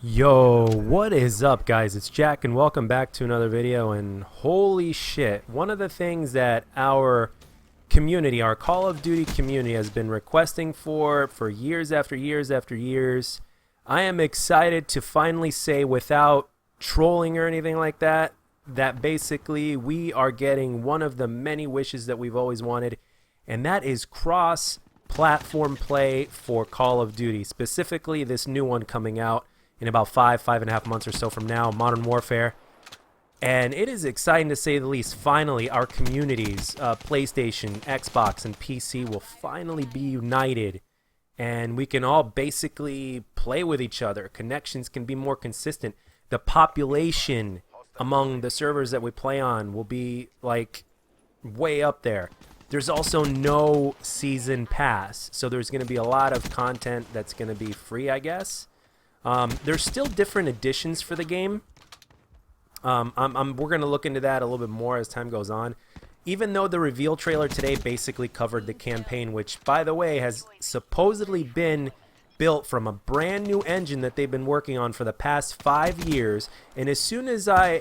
Yo, what is up, guys? It's Jack and welcome back to another video. And holy shit, one of the things that our community, our Call of Duty community, has been requesting for years after years after years, I am excited to finally say, without trolling or anything like that, that basically we are getting one of the many wishes that we've always wanted, and that is cross-platform play for Call of Duty, specifically this new one coming out in about five and a half months or so from now, Modern Warfare. And it is exciting to say the least. Finally, our communities, PlayStation, Xbox, and PC will finally be united. And we can all basically play with each other. Connections can be more consistent. The population among the servers that we play on will be like way up there. There's also no season pass. So there's going to be a lot of content that's going to be free, I guess. There's still different editions for the game. We're going to look into that a little bit more as time goes on. Even though the reveal trailer today basically covered the campaign, which, by the way, has supposedly been built from a brand new engine that they've been working on for the past 5 years. And as soon as I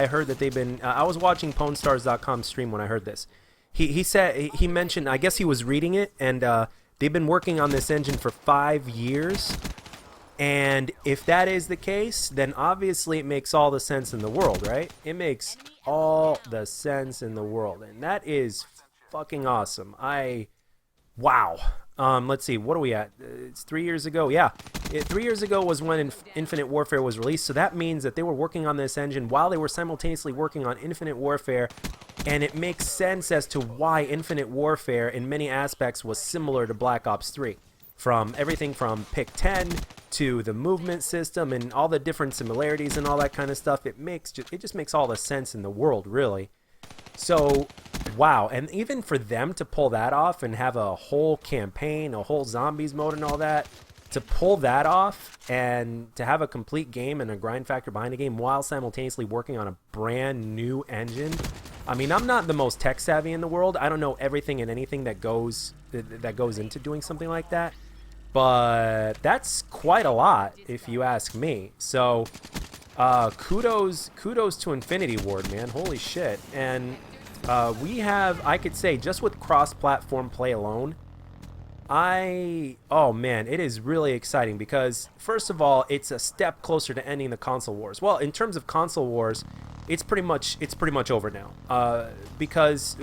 heard that they've been, I was watching PwnStars.com stream when I heard this. He mentioned, I guess he was reading it, and they've been working on this engine for 5 years. And if that is the case, then obviously it makes all the sense in the world, right? It makes all the sense in the world. And that is fucking awesome. Wow. Let's see, what are we at? It's 3 years ago. Yeah, 3 years ago was when Infinite Warfare was released. So that means that they were working on this engine while they were simultaneously working on Infinite Warfare. And it makes sense as to why Infinite Warfare in many aspects was similar to Black Ops 3. From everything from Pick 10 to the movement system and all the different similarities and all that kind of stuff, it just makes all the sense in the world, really. So, wow. And even for them to pull that off and have a whole campaign, a whole zombies mode and all that, to pull that off and to have a complete game and a grind factor behind the game while simultaneously working on a brand new engine. I mean, I'm not the most tech savvy in the world. I don't know everything and anything that goes into doing something like that. But that's quite a lot, if you ask me. So, kudos to Infinity Ward, man. Holy shit. And we have, I could say, just with cross-platform play alone, oh man, it is really exciting because, first of all, it's a step closer to ending the console wars. Well, in terms of console wars, it's pretty much over now. Because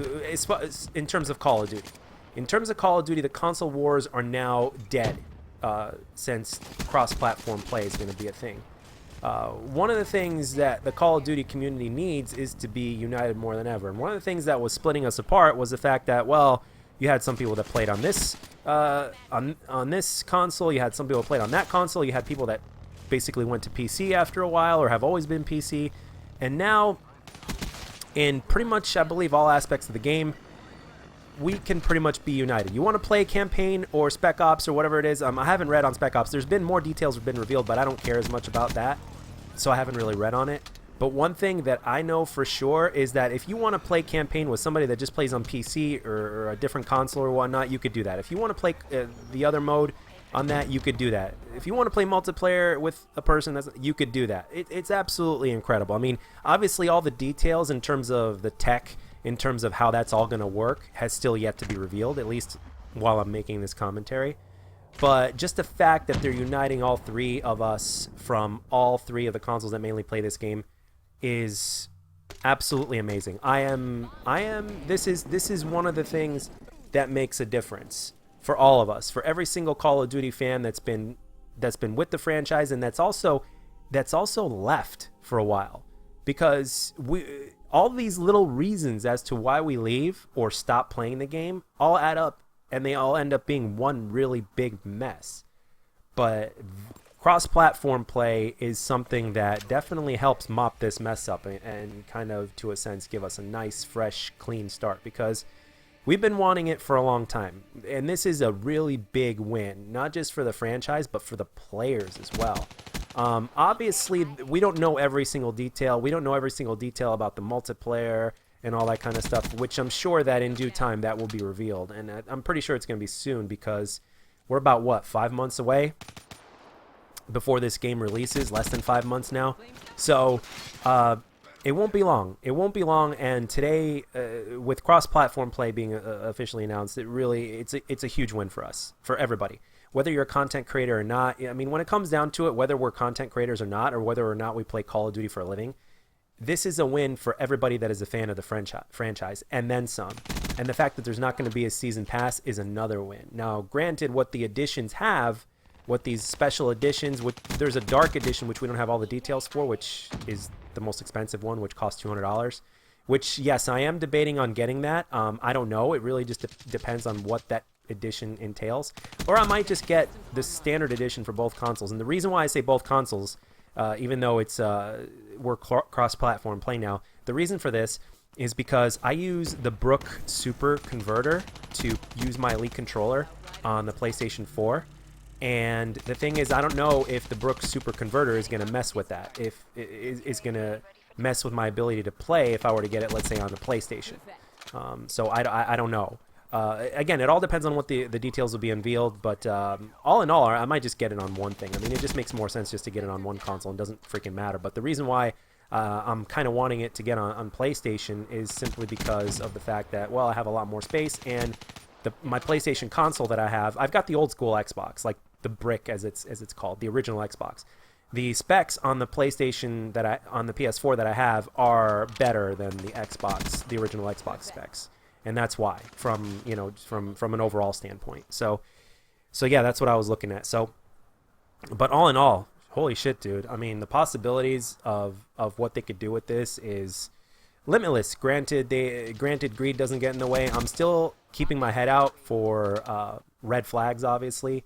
in terms of Call of Duty. In terms of Call of Duty, the console wars are now dead since cross-platform play is going to be a thing. One of the things that the Call of Duty community needs is to be united more than ever. And one of the things that was splitting us apart was the fact that, well, you had some people that played on this on this console, you had some people that played on that console, you had people that basically went to PC after a while or have always been PC. And now, in pretty much, I believe, all aspects of the game, we can pretty much be united. You want to play campaign or Spec Ops or whatever it is. I haven't read on Spec Ops. There's been more details have been revealed, but I don't care as much about that, so I haven't really read on it. But one thing that I know for sure is that if you want to play campaign with somebody that just plays on PC or a different console or whatnot, you could do that. If you want to play the other mode on that, you could do that. If you want to play multiplayer with a person, you could do that. It's absolutely incredible. I mean, obviously all the details in terms of the tech, in terms of how that's all going to work, has still yet to be revealed, at least while I'm making this commentary. But just the fact that they're uniting all three of us from all three of the consoles that mainly play this game is absolutely amazing. This is one of the things that makes a difference for all of us, for every single Call of Duty fan that's been with the franchise, and that's also left for a while, because all these little reasons as to why we leave or stop playing the game all add up, and they all end up being one really big mess. But cross-platform play is something that definitely helps mop this mess up and kind of, to a sense, give us a nice, fresh, clean start, because we've been wanting it for a long time. And this is a really big win, not just for the franchise, but for the players as well. Obviously, we don't know every single detail. We don't know every single detail about the multiplayer and all that kind of stuff, which I'm sure that in due time that will be revealed. And I'm pretty sure it's going to be soon, because we're about, what, 5 months away? before this game releases, less than 5 months now. So it won't be long. It won't be long. And today, with cross-platform play being officially announced, it's a huge win for us, for everybody. Whether you're a content creator or not, I mean, when it comes down to it, whether we're content creators or not, or whether or not we play Call of Duty for a living, this is a win for everybody that is a fan of the franchise, and then some. And the fact that there's not going to be a season pass is another win. Now, granted, what the editions have, what these special editions, there's a dark edition, which we don't have all the details for, which is the most expensive one, which costs $200. Which, yes, I am debating on getting that. I don't know. It really just depends on what that edition entails. Or I might just get the standard edition for both consoles. And the reason why I say both consoles, even though we're cross-platform play now, the reason for this is because I use the Brook Super Converter to use my Elite controller on the PlayStation 4. And the thing is, I don't know if the Brook Super Converter is going to mess with that. If it is going to mess with my ability to play if I were to get it, let's say, on the PlayStation. So I don't know. Again, it all depends on what the details will be unveiled. But all in all, I might just get it on one thing. I mean, it just makes more sense just to get it on one console. It doesn't freaking matter. But the reason why I'm kind of wanting it to get on PlayStation is simply because of the fact that, well, I have a lot more space. And my PlayStation console that I have, I've got the old school Xbox, like the brick as it's called, the original Xbox. The specs on the PlayStation on the PS4 that I have are better than the original Xbox specs, and that's why from an overall standpoint. So yeah, that's what I was looking at. So, but all in all, holy shit, dude! I mean, the possibilities of what they could do with this is limitless. Granted, greed doesn't get in the way. I'm still keeping my head out for red flags, obviously.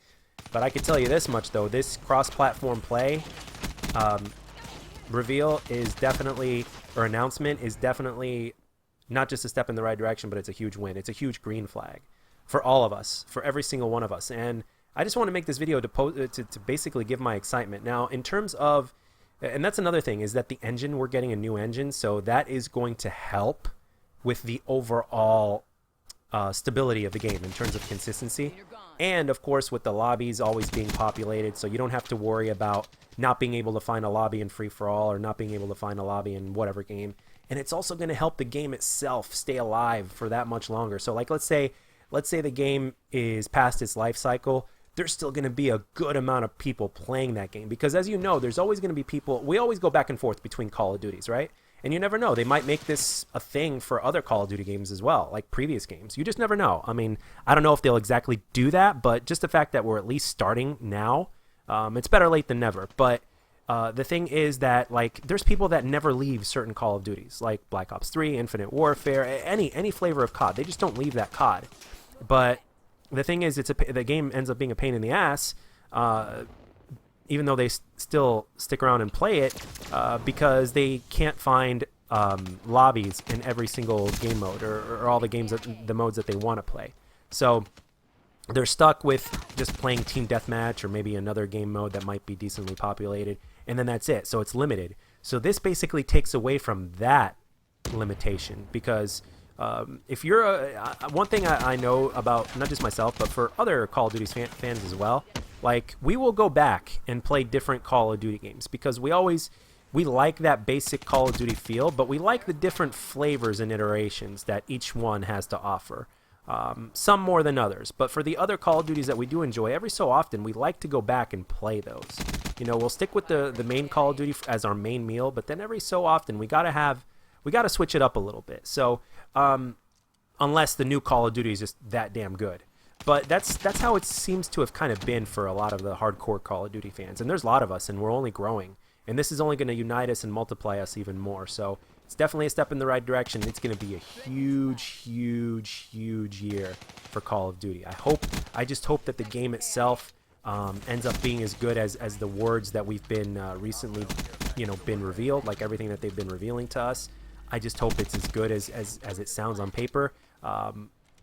But I can tell you this much, though. This cross-platform play reveal is definitely, or announcement is definitely not just a step in the right direction, but it's a huge win. It's a huge green flag for all of us, for every single one of us. And I just want to make this video to basically give my excitement. Now, in terms of, and that's another thing, is that the engine, we're getting a new engine, so that is going to help with the overall stability of the game in terms of consistency. And of course, with the lobbies always being populated, so you don't have to worry about not being able to find a lobby in free-for-all or not being able to find a lobby in whatever game. And it's also going to help the game itself stay alive for that much longer. So like let's say the game is past its life cycle, there's still going to be a good amount of people playing that game, because as you know, there's always going to be people. We always go back and forth between Call of Duties, right? And you never know. They might make this a thing for other Call of Duty games as well, like previous games. You just never know. I mean, I don't know if they'll exactly do that, but just the fact that we're at least starting now, it's better late than never. But the thing is that, like, there's people that never leave certain Call of Duties, like Black Ops 3, Infinite Warfare, any flavor of COD. They just don't leave that COD. But the thing is, the game ends up being a pain in the ass, even though they still stick around and play it, because they can't find lobbies in every single game mode or all the modes that they want to play. So they're stuck with just playing Team Deathmatch or maybe another game mode that might be decently populated, and then that's it. So it's limited. So this basically takes away from that limitation, because if you're one thing I know about, not just myself, but for other Call of Duty fans as well, like, we will go back and play different Call of Duty games, because we like that basic Call of Duty feel, but we like the different flavors and iterations that each one has to offer. Some more than others, but for the other Call of Duties that we do enjoy, every so often we like to go back and play those. You know, we'll stick with the main Call of Duty as our main meal, but then every so often we gotta switch it up a little bit. So unless the new Call of Duty is just that damn good. But that's how it seems to have kind of been for a lot of the hardcore Call of Duty fans. And there's a lot of us, and we're only growing. And this is only going to unite us and multiply us even more. So it's definitely a step in the right direction. It's going to be a huge, huge, huge year for Call of Duty. I just hope that the game itself ends up being as good as the words that we've been recently, been revealed, like everything that they've been revealing to us. I just hope it's as good as it sounds on paper.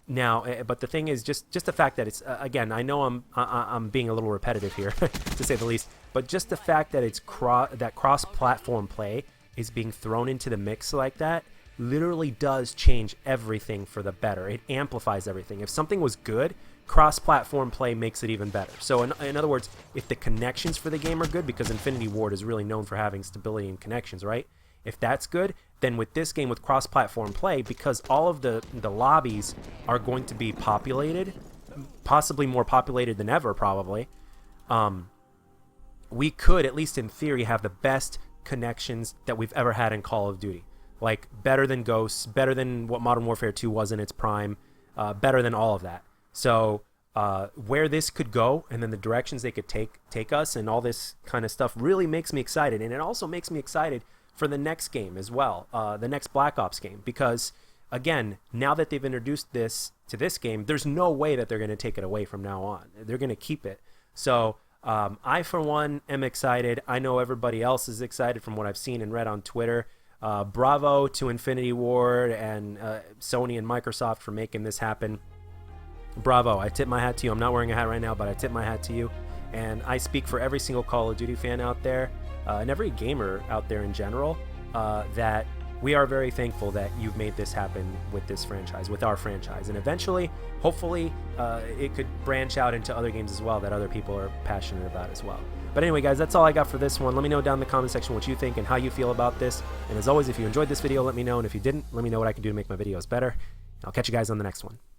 Now, but the thing is, just the fact that it's again, I know I'm being a little repetitive here, to say the least, but just the fact that it's cross-platform play is being thrown into the mix like that literally does change everything for the better. It amplifies everything. If something was good, cross-platform play makes it even better. So in other words, if the connections for the game are good, because Infinity Ward is really known for having stability and connections, right? If that's good, then with this game with cross-platform play, because all of the lobbies are going to be populated, possibly more populated than ever probably, we could, at least in theory, have the best connections that we've ever had in Call of Duty. Like, better than Ghosts, better than what Modern Warfare 2 was in its prime, better than all of that. So where this could go, and then the directions they could take us, and all this kind of stuff really makes me excited. And it also makes me excited for the next game as well, the next Black Ops game, because again, now that they've introduced this to this game, there's no way that they're going to take it away from now on. They're going to keep it. So I, for one, am excited. I know everybody else is excited from what I've seen and read on Twitter. Bravo to Infinity Ward and Sony and Microsoft for making this happen. Bravo. I tip my hat to you. I'm not wearing a hat right now, but I tip my hat to you. And I speak for every single Call of Duty fan out there, and every gamer out there in general, that we are very thankful that you've made this happen with this franchise, with our franchise. And eventually, hopefully, it could branch out into other games as well that other people are passionate about as well. But anyway, guys, that's all I got for this one. Let me know down in the comment section what you think and how you feel about this. And as always, if you enjoyed this video, let me know. And if you didn't, let me know what I can do to make my videos better. I'll catch you guys on the next one.